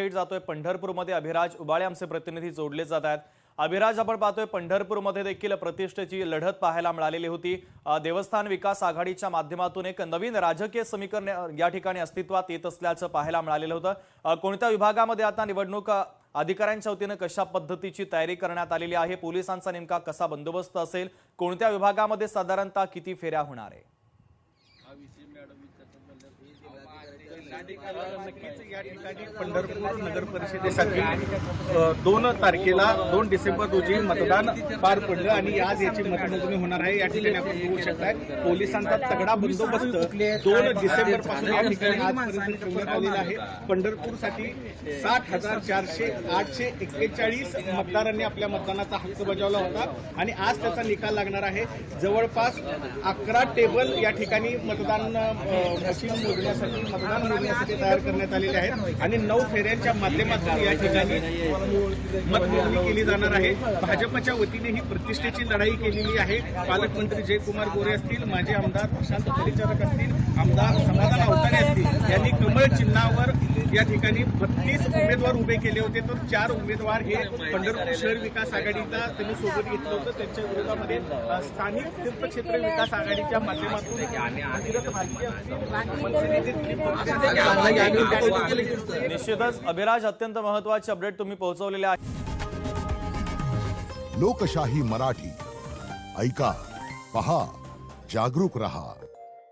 थेट जातोय पंढरपूरमध्ये। अभिराज उबाळे आमचे प्रतिनिधी जोडले जात आहेत। अभिराज, आपण पाहतोय पंढरपूरमध्ये देखील प्रतिष्ठेची लढत पाहायला मिळालेली होती। देवस्थान विकास आघाडीच्या माध्यमातून एक नवीन राजकीय समीकरण या ठिकाणी अस्तित्वात येत असल्याचं पाहायला मिळालेलं होतं। कोणत्या विभागामध्ये आता निवडणूक अधिकाऱ्यांच्या वतीने कशा पद्धतीची तयारी करण्यात आलेली आहे? पोलिसांचा नेमका कसा बंदोबस्त असेल? कोणत्या विभागामध्ये साधारणतः किती फेऱ्या होणार आहे? नक्कीच या ठिकाणी पंढरपूर नगर परिषदेसाठी 2 डिसेंबर रोजी मतदान पार पडलं आणि आज याची मतमोजणी होणार आहे। या ठिकाणी आपण बघू शकताय पोलिसांचा तगडा बंदोबस्त 2 डिसेंबर पासून या ठिकाणी आजपर्यंत ठेवण्यात आलेला आहे। पंढरपूरसाठी 60,841 मतदारांनी आपल्या मतदानाचा हक्क बजावला होता आणि आज त्याचा निकाल लागणार आहे। जवळपास 11 टेबल या ठिकाणी मतदान मशीन मोजण्यासाठी तयार करण्यात आलेले आहेत आणि 9 फेऱ्यांच्या माध्यमातून या ठिकाणी मतमोजणी केली जाणार आहे। भाजपच्या वतीने ही प्रतिष्ठेची लढाई केलेली आहे। पालकमंत्री जयकुमार गोरे असतील, माजी आमदार प्रशांत परिचारक असतील, आमदार समाधान अवतारे असतील, यांनी कमळ चिन्हावर या ठिकाणी 32 उमेदवार उभे केले होते, तर 4 उमेदवार हे पंढरपूर शहर विकास आघाडीचा त्यांनी सोबत घेतलं होतं। त्यांच्या विरोधामध्ये स्थानिक तीर्थक्षेत्र विकास आघाडीच्या माध्यमातून निश्चितच अभिराज, अत्यंत महत्त्वाचे अपडेट तुम्ही पोहोचवलेले आहे। लोकशाही मराठी ऐका, पहा, जागरूक रहा।